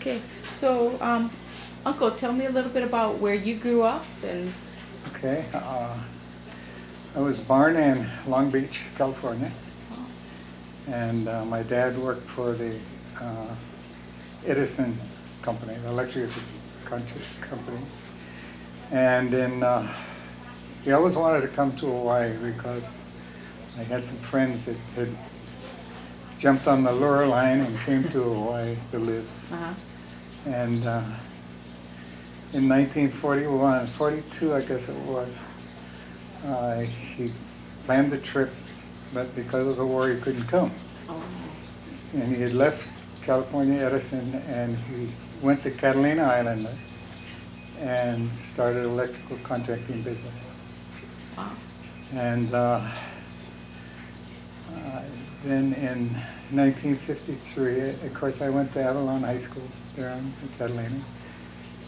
Okay, so Uncle, tell me a little bit about where you grew up and. Okay, I was born in Long Beach, California, Oh, and my dad worked for the uh, Edison company, the electric company. And then he always wanted to come to Hawaii because I had some friends that had jumped on the lure line and came to Hawaii to live. uh-huh. And in 1941, 42, I guess it was, he planned the trip, but because of the war, he couldn't come. Oh, And he had left California Edison, and he went to Catalina Island and started electrical contracting business. wow. And then in 1953, of course, I went to Avalon High School there in Catalina.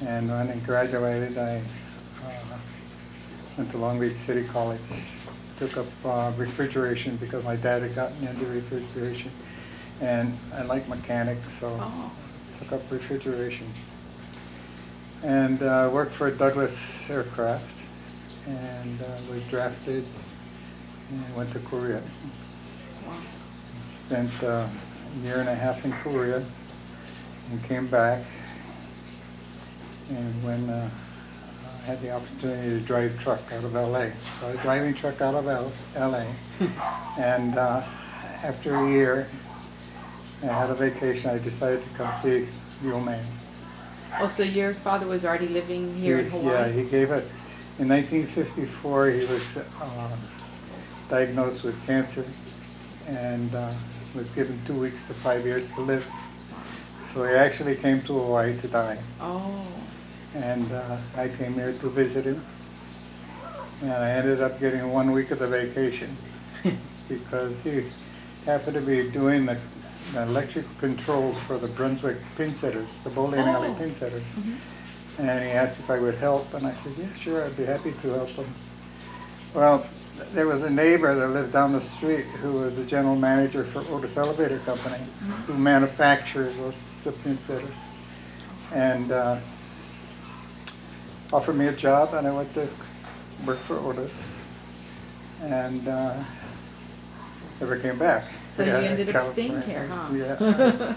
And when I graduated, I went to Long Beach City College. Took up refrigeration because my dad had gotten into refrigeration. And I like mechanics, so Oh, took up refrigeration. And worked for Douglas Aircraft and was drafted and went to Korea. wow. Spent a year and a half in Korea and came back. And when I had the opportunity to drive truck out of LA. So I was driving truck out of LA. And after a year, I had a vacation. I decided to come see the old man. Oh, so your father was already living here in Hawaii? Yeah, he gave it. In 1954, he was diagnosed with cancer and was given 2 weeks to 5 years to live. So he actually came to Hawaii to die. Oh, And I came here to visit him. And I ended up getting 1 week of the vacation because he happened to be doing the electric controls for the Brunswick pin setters, the bowling alley Oh. pin setters. Mm-hmm. And he asked if I would help, and I said, yeah, sure, I'd be happy to help him. Well, there was a neighbor that lived down the street who was the general manager for Otis Elevator Company, who manufactures the pin setters. And offered me a job, and I went to work for Otis, and never came back. So you ended up staying here, huh? Yeah.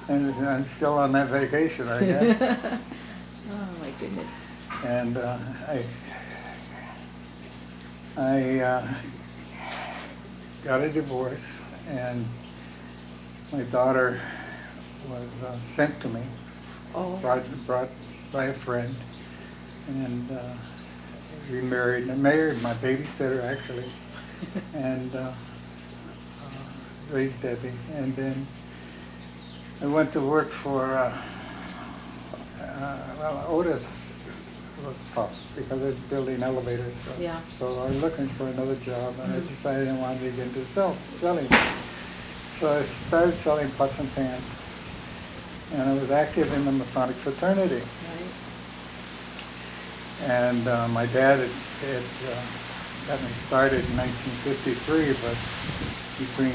And I'm still on that vacation, I guess. Oh, my goodness. And I got a divorce, and my daughter was sent to me, Oh, brought by a friend, and remarried. I married my babysitter actually, and raised Debbie, and then I went to work for. Well, Otis was tough because it's building elevators. So, Yeah. so I was looking for another job, and I decided I wanted to get into selling. So I started selling pots and pans, and I was active in the Masonic fraternity. right. And my dad had got me started in 1953, but between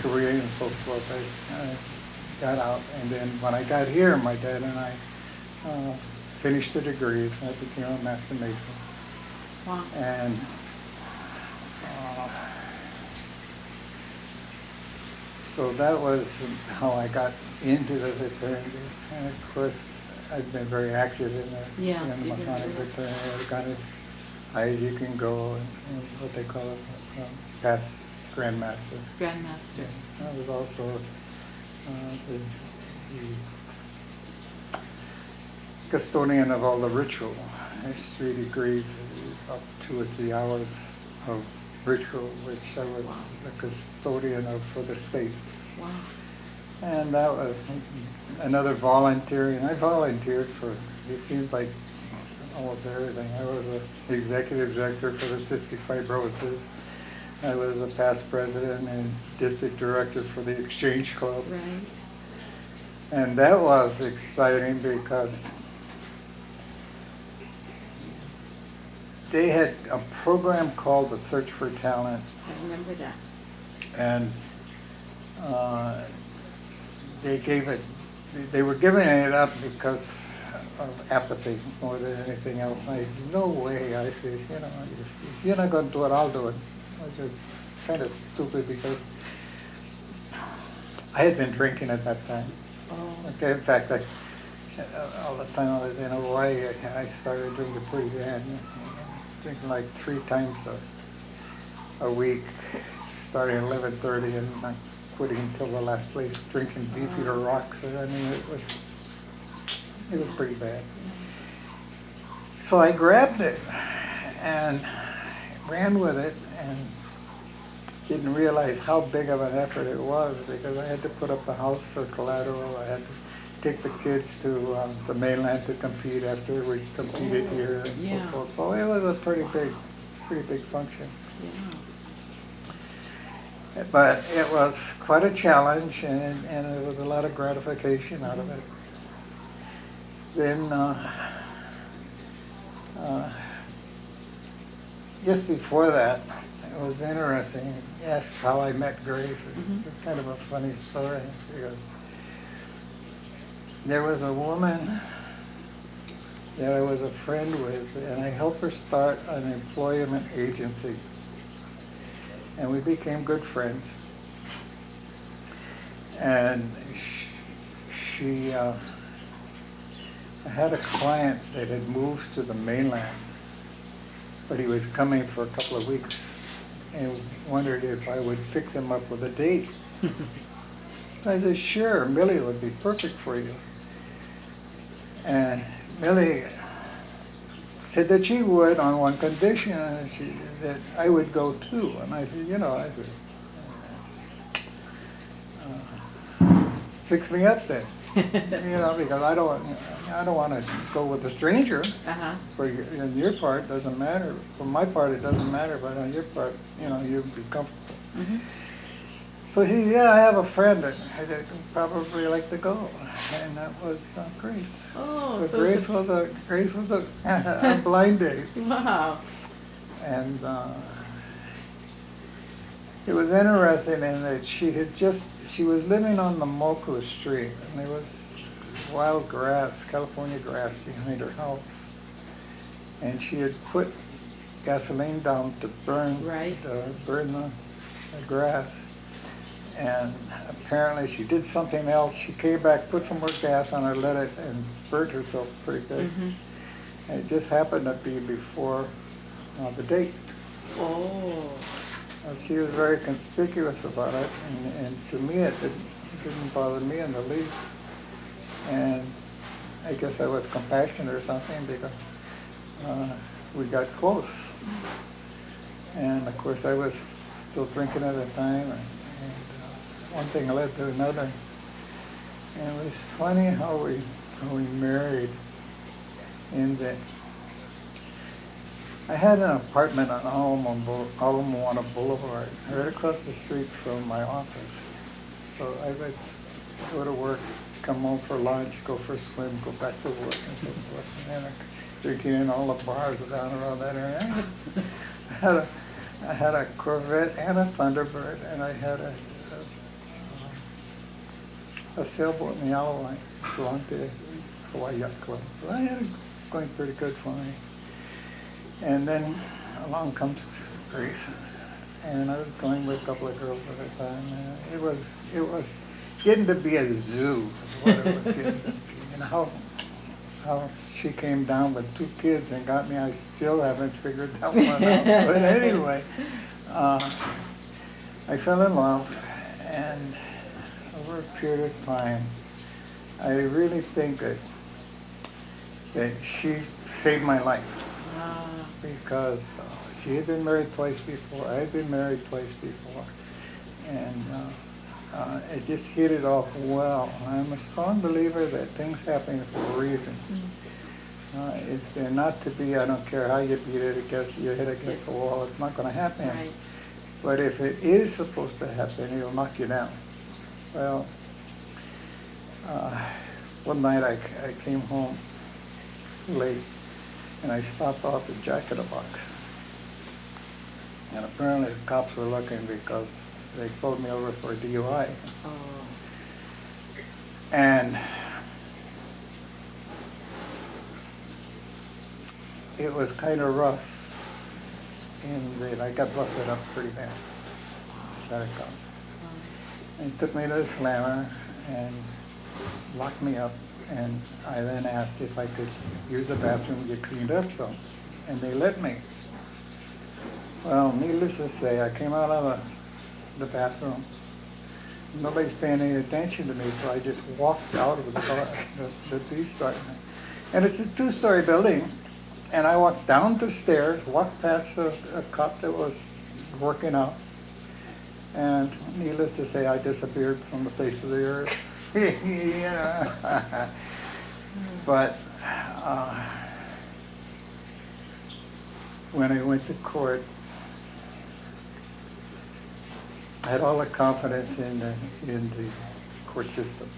Korea and so forth, I got out. And then when I got here, my dad and I finished the degrees. I became a Master Mason. Wow. And so that was how I got into the fraternity. And of course, I've been very active in Yeah, the so you've been Masonic doing it. fraternity. I've got as high as you can go, and what they call a past Grandmaster. Grandmaster. Yeah, I was also the custodian of all the ritual. It's 3 degrees, about 2 or 3 hours of ritual, which I was the custodian of for the state. Wow. And that was another volunteering. I volunteered for, it seems like almost everything. I was the executive director for the Cystic Fibrosis. I was a past president and district director for the exchange clubs. Right. And that was exciting because they had a program called the Search for Talent. I remember that. And they gave it they were giving it up because of apathy more than anything else. And I said, no way. I said, you know, if you're not going to do it, I'll do it. I said, it's kind of stupid because I had been drinking at that time. Oh. Okay, in fact, all the time I was in Hawaii, I started drinking pretty bad. Drinking like 3 times a week, starting at 11:30 and not quitting until the last place, drinking Beefeater rocks. I mean, it was pretty bad. So I grabbed it and ran with it and didn't realize how big of an effort it was because I had to put up the house for collateral. I had to take the kids to the mainland to compete after we competed here and so forth. So it was a pretty big function. Yeah. But it was quite a challenge, and there was a lot of gratification out of it. Then, just before that, it was interesting. Yes, how I met Grace. It's kind of a funny story because there was a woman that I was a friend with, and I helped her start an employment agency. And we became good friends. And she had a client that had moved to the mainland, but he was coming for a couple of weeks and wondered if I would fix him up with a date. I said, sure, Millie would be perfect for you. And Millie said that she would on one condition, that I would go too. And I said, fix me up then, because I don't want to go with a stranger. On your part, doesn't matter. For my part, it doesn't matter, but on your part, you'd be comfortable. So he said, yeah, I have a friend that would probably like to go, and that was Grace. Oh, so Grace was a blind date. Wow. And it was interesting in that she was living on the Moku Street, and there was wild grass, California grass behind her house. And she had put gasoline down to burn the grass. And apparently she did something else. She came back, put some more gas on it, lit it, and burnt herself pretty good. And it just happened to be before the date. Oh. She was very conspicuous about it, and to me it didn't bother me in the least. And I guess I was compassionate or something because we got close. And of course I was still drinking at the time, and one thing led to another. And it was funny how we married in that I had an apartment on Ala Boulevard, right across the street from my office. So I would go to work, come home for lunch, go for a swim, go back to work and so forth. And then drinking in all the bars down around that area. I had a Corvette and a Thunderbird, and I had a sailboat in the Alawai, belonged to Hawaii Yacht Club. So I had it going pretty good for me. And then along comes Grace, and I was going with a couple of girls at the time. It was getting to be a zoo, is what it was getting to be. And how she came down with 2 kids and got me, I still haven't figured that one out. But anyway, I fell in love, and over a period of time, I really think that she saved my life. Because she had been married twice before, I had been married twice before, and it just hit it off well. I'm a strong believer that things happen for a reason. If they're not to be, I don't care how you beat it against your head against the wall, it's not going to happen. Right. But if it is supposed to happen, it'll knock you down. Well, one night I came home late, and I stopped off at Jack in the Box. And apparently the cops were looking because they pulled me over for a DUI. Oh. And it was kind of rough, and then I got busted up pretty bad. Got it gone. And he took me to the slammer and locked me up, and I then asked if I could use the bathroom and get cleaned up some, and they let me. Well, needless to say, I came out of the bathroom. Nobody's paying any attention to me, so I just walked out of the police department. And it's a two-story building, and I walked down the stairs, walked past a cop that was working out, and needless to say, I disappeared from the face of the earth. You know. But when I went to court, I had all the confidence in the court system.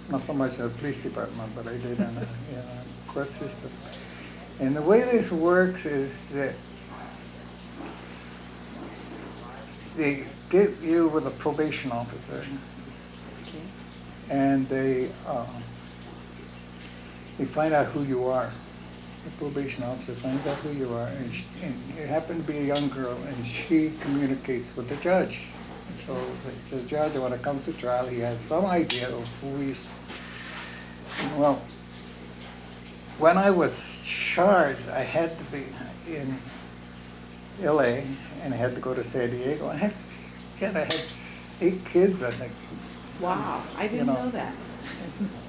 Not so much in the police department, but I did in the court system. And the way this works is that they get you with a probation officer, Okay. and they find out who you are. The probation officer finds out who you are, and you happen to be a young girl, and she communicates with the judge. So the judge, when it comes to trial, he has some idea of who he's. Well, when I was charged, I had to be in L.A. and I had to go to San Diego. I had 8 kids, I think. Wow, I didn't know that.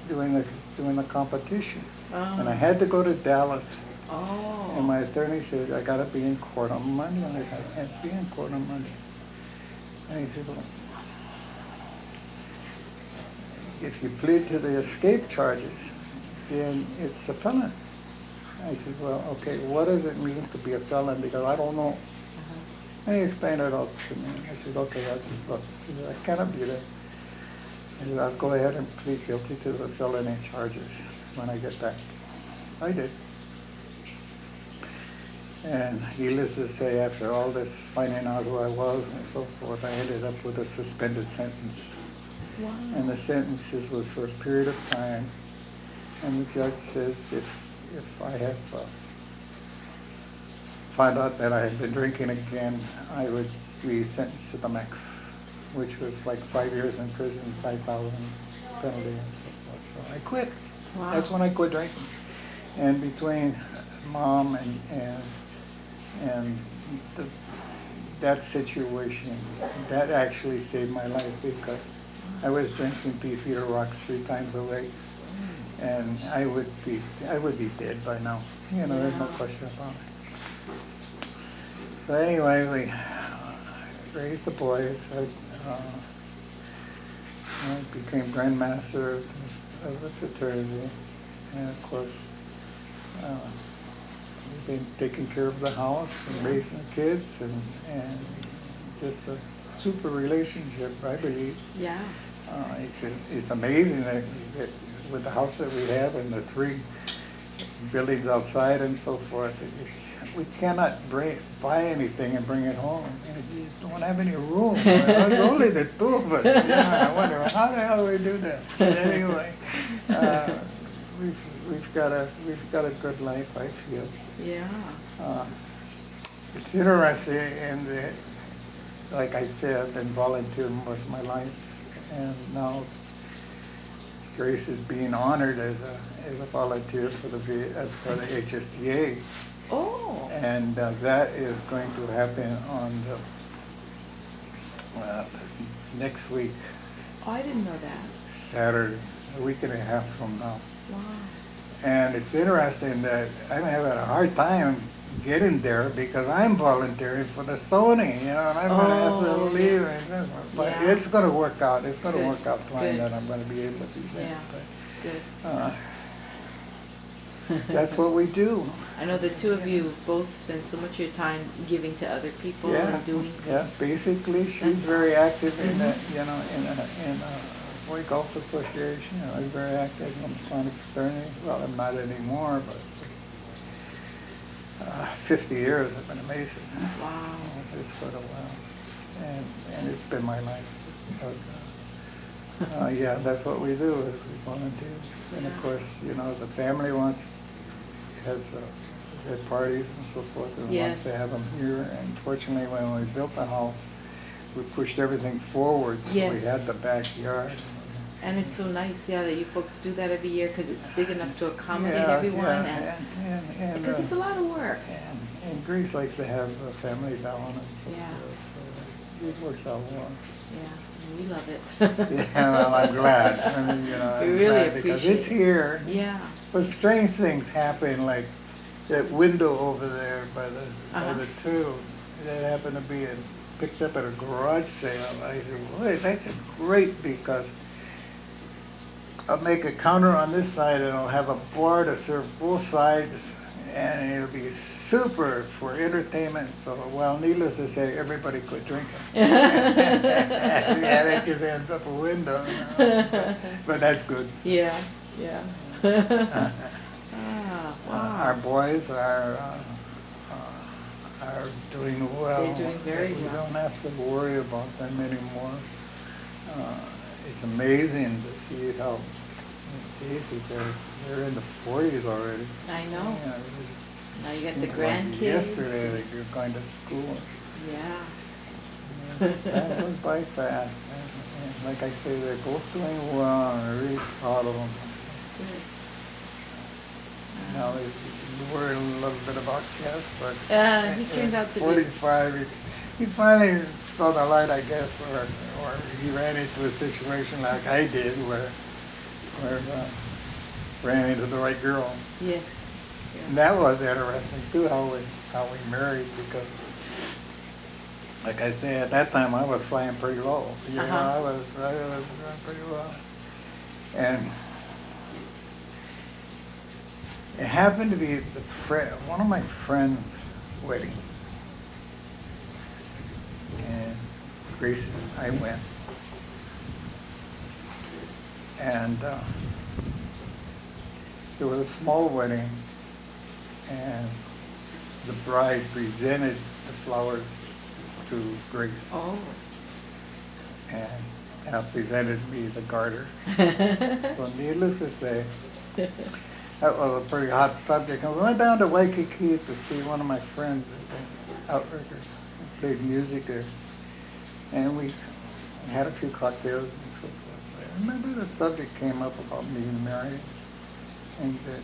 doing the competition. Oh. And I had to go to Dallas. Oh. And my attorney said, I got to be in court on Monday. And I said, I can't be in court on Monday. And he said, well, if you plead to the escape charges, then it's a felon. I said, well, okay, what does it mean to be a felon? Because I don't know. And he explained it all to me. I said, okay, I said, look, he said, I cannot be there. I said, I'll go ahead and plead guilty to the felony charges when I get back. I did. And needless to say, after all this finding out who I was and so forth, I ended up with a suspended sentence. Wow. And the sentences were for a period of time. And the judge says if I have found out that I had been drinking again, I would be sentenced to the max, which was like 5 years in prison, 5,000 penalty and so forth. So I quit. Wow. That's when I quit drinking. And between mom and that situation, that actually saved my life, because I was drinking Beefeater Rocks 3 times a week, and I would be dead by now. You know, there's no question about it. So anyway, we raised the boys. I became grandmaster of the fraternity, and of course, we've been taking care of the house and raising the kids, and just a super relationship, I believe. Yeah. It's amazing that with the house that we have and the 3 buildings outside and so forth, we cannot buy anything and bring it home. You don't have any room. It's only the 2 of us. You know, and I wonder how the hell we do that. But anyway, we've got a good life, I feel. Yeah. It's interesting, and like I said, I've been volunteering most of my life, and now Grace is being honored as a volunteer for the HSDA. Oh. And that is going to happen on the next week, Oh, I didn't know that. Saturday, a week and a half from now. Wow. And it's interesting that I'm having a hard time getting there because I'm volunteering for the Sony, you know, and I'm going to have to leave. But Yeah. it's going to work out. It's going to Good. work out fine Good. that I'm going to be able to do that. Yeah. Good. But, that's what we do. I know the 2 of you both spend so much of your time giving to other people and doing. Yeah. Basically, she's That's very awesome. active in that, you know, in Boy Golf Association. You know, I'm very active in the Sonic fraternity. Well, I'm not anymore, but 50 years I've been a Mason. Wow. It's quite a while, and it's been my life. But, yeah, that's what we do, is we volunteer. And of course, you know, the family wants has their parties and so forth, and Yes. wants to have them here. And fortunately, when we built the house, we pushed everything forward, so we Yes. had the backyard. And it's so nice, yeah, that you folks do that every year because it's big enough to accommodate Yeah, everyone. yeah, And because it's a lot of work. and Greece likes to have the family down and so Yeah. forth, so it works out well. Yeah, and we love it. Yeah, well, I'm glad. I mean, We I'm really glad because appreciate it's it. here. Yeah. But strange things happen, like that window over there by Uh-huh. the turtle. That happened to be picked up at a garage sale. I said, boy, that's great because I'll make a counter on this side and I'll have a bar to serve both sides, and it'll be super for entertainment. So, well, needless to say, everybody quit drinking. Yeah, that just ends up a window. But that's good. Yeah, yeah. Ah, Our wow. boys are doing well. They're doing very We well. don't have to worry about them anymore. It's amazing to see how, Jesus, they're in the 40s already. I know. Yeah, Now you got the seems like grandkids. yesterday they were going to school. Yeah. That goes by fast. And like I say, they're both doing well. I'm really proud of them. Good. Now they worry a little bit about Cass, but He turned out to be. 45, he finally saw the light, I guess, or he ran into a situation like I did, where ran into the right girl. Yes. And Yeah. that was interesting too, how we married, because, like I say, at that time I was flying pretty low. You know, Uh-huh. I was pretty low, and it happened to be one of my friends' wedding, and Grace and I went, and it was a small wedding, and the bride presented the flowers to Grace, Oh. and presented me the garter. So needless to say, that was a pretty hot subject. And we went down to Waikiki to see one of my friends at the Outrigger, who played music there. And we had a few cocktails and so forth. I remember the subject came up about me married, and that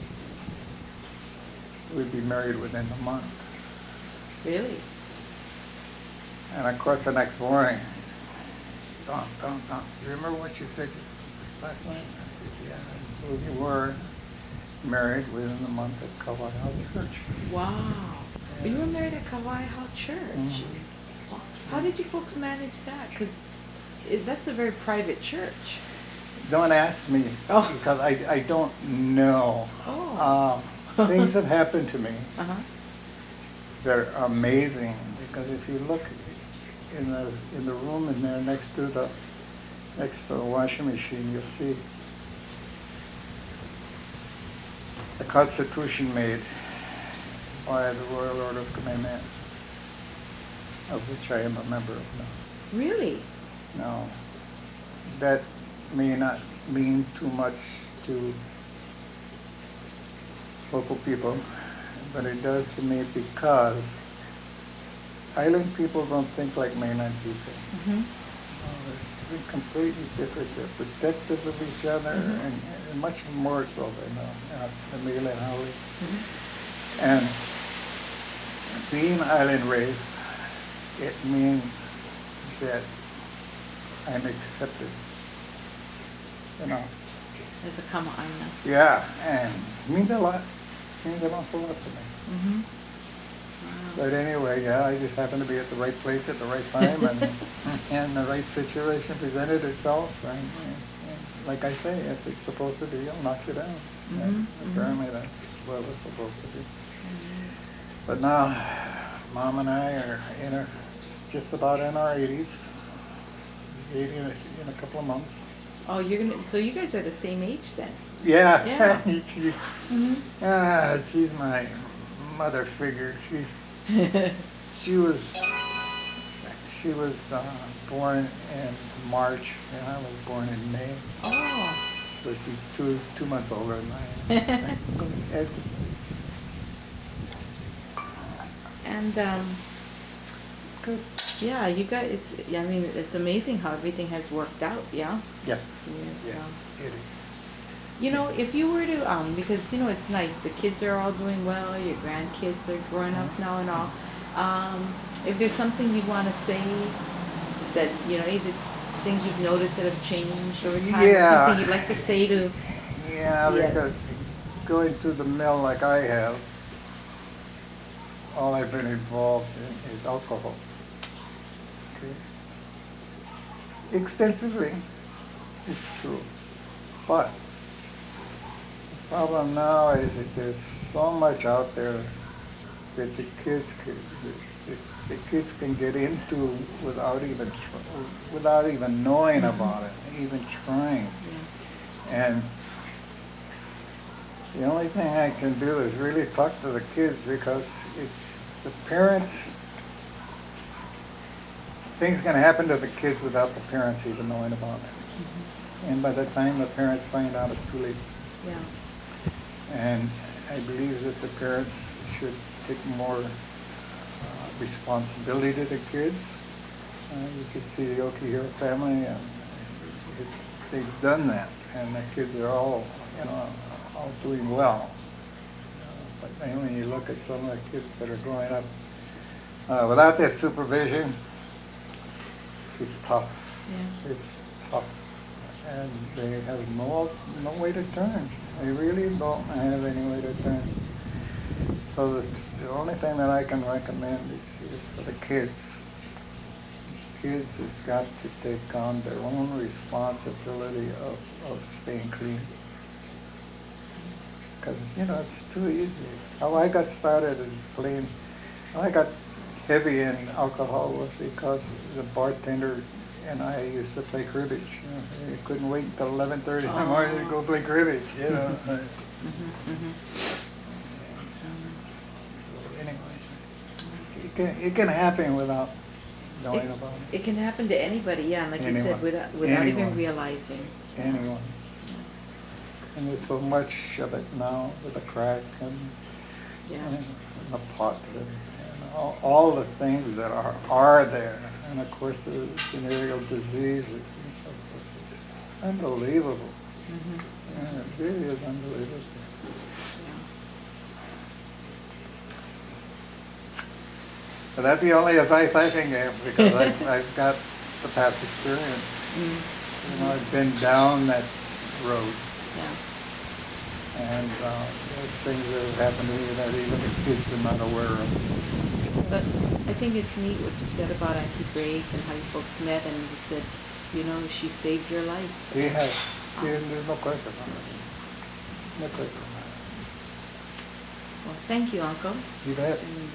we'd be married within a month. Really? And of course, the next morning, Don, you remember what you said last night? I said, yeah, we were married within a month at Kauai Church. Wow. But you were married at Kauai Church. Mhm. Wow. How did you folks manage that? Because that's a very private church. Don't ask me, Oh. because I don't know. Oh. Things have happened to me Uh-huh. that are amazing, because if you look in the room in there next to the washing machine, you'll see the Constitution made by the Royal Order of Kamehameha, of which I am a member of now. Really? Now, that may not mean too much to local people, but it does to me, because island people don't think like mainland people. Mm-hmm. They're completely different. They're protective of each other, Mhm. and much more so than Amelia and Howie. Mm-hmm. And being island raised, it means that I'm accepted. You know, As a Kama'aina. yeah, and it means a lot. It means an awful lot to me. Mm-hmm. But anyway, yeah, I just happened to be at the right place at the right time, and the right situation presented itself. And like I say, if it's supposed to be, I'll knock you down. And apparently that's what it's supposed to be. But now, Mom and I are just about in our 80s. 80 in a couple of months. Oh, so you guys are the same age then? Yeah, Yeah. she's my mother figure. She was born in March, and I was born in May. Oh. So she's two months older than I am. And Good. yeah, you guys. I mean, it's amazing how everything has worked out. Yeah. Yeah, Yeah. yeah, So. it is. You know, if you were to, because you know it's nice. The kids are all doing well. Your grandkids are growing up now and all. If there's something you want to say that you know, either things you've noticed that have changed over time, Yeah. something you'd like to say to. Yeah, Yeah. because going through the mill like I have, all I've been involved in is alcohol. Okay. Extensively, it's true. But the problem now is that there's so much out there that the kids can get into without even knowing about it, even trying. Yeah. And the only thing I can do is really talk to the kids because it's the parents. Things can happen to the kids without the parents even knowing about it. And by the time the parents find out, it's too late. Yeah. And I believe that the parents should take more responsibility to the kids. You can see the Okihiro family, and they've done that, and the kids are all, all doing well. But then when you look at some of the kids that are growing up without that supervision, it's tough. Yeah. It's tough, and they have no way to turn. They really don't have any way to turn. So the only thing that I can recommend is for the kids. Kids have got to take on their own responsibility of staying clean. Because, it's too easy. How I got started in playing, how I got heavy in alcohol was because the bartender and I used to play cribbage. You couldn't wait until 11:30 in the morning to go play cribbage, Anyway, it can happen without knowing about it. It can happen to anybody, yeah, and like you said, Anyone. without even Anyone. realizing. Anyone. And there's so much of it now with the crack and Yeah. the pot and all the things that are there. And of course the venereal diseases and so forth. It's unbelievable. Yeah, it really is unbelievable. But that's the only advice I can give because I've got the past experience. I've been down that road. Yeah. And there's things that have happened to me that even the kids are not aware of. But I think it's neat what you said about Auntie Grace and how you folks met, and you said, she saved your life. Yes, see, and there's no question about it. No question about it. Well, thank you, Uncle. You bet. And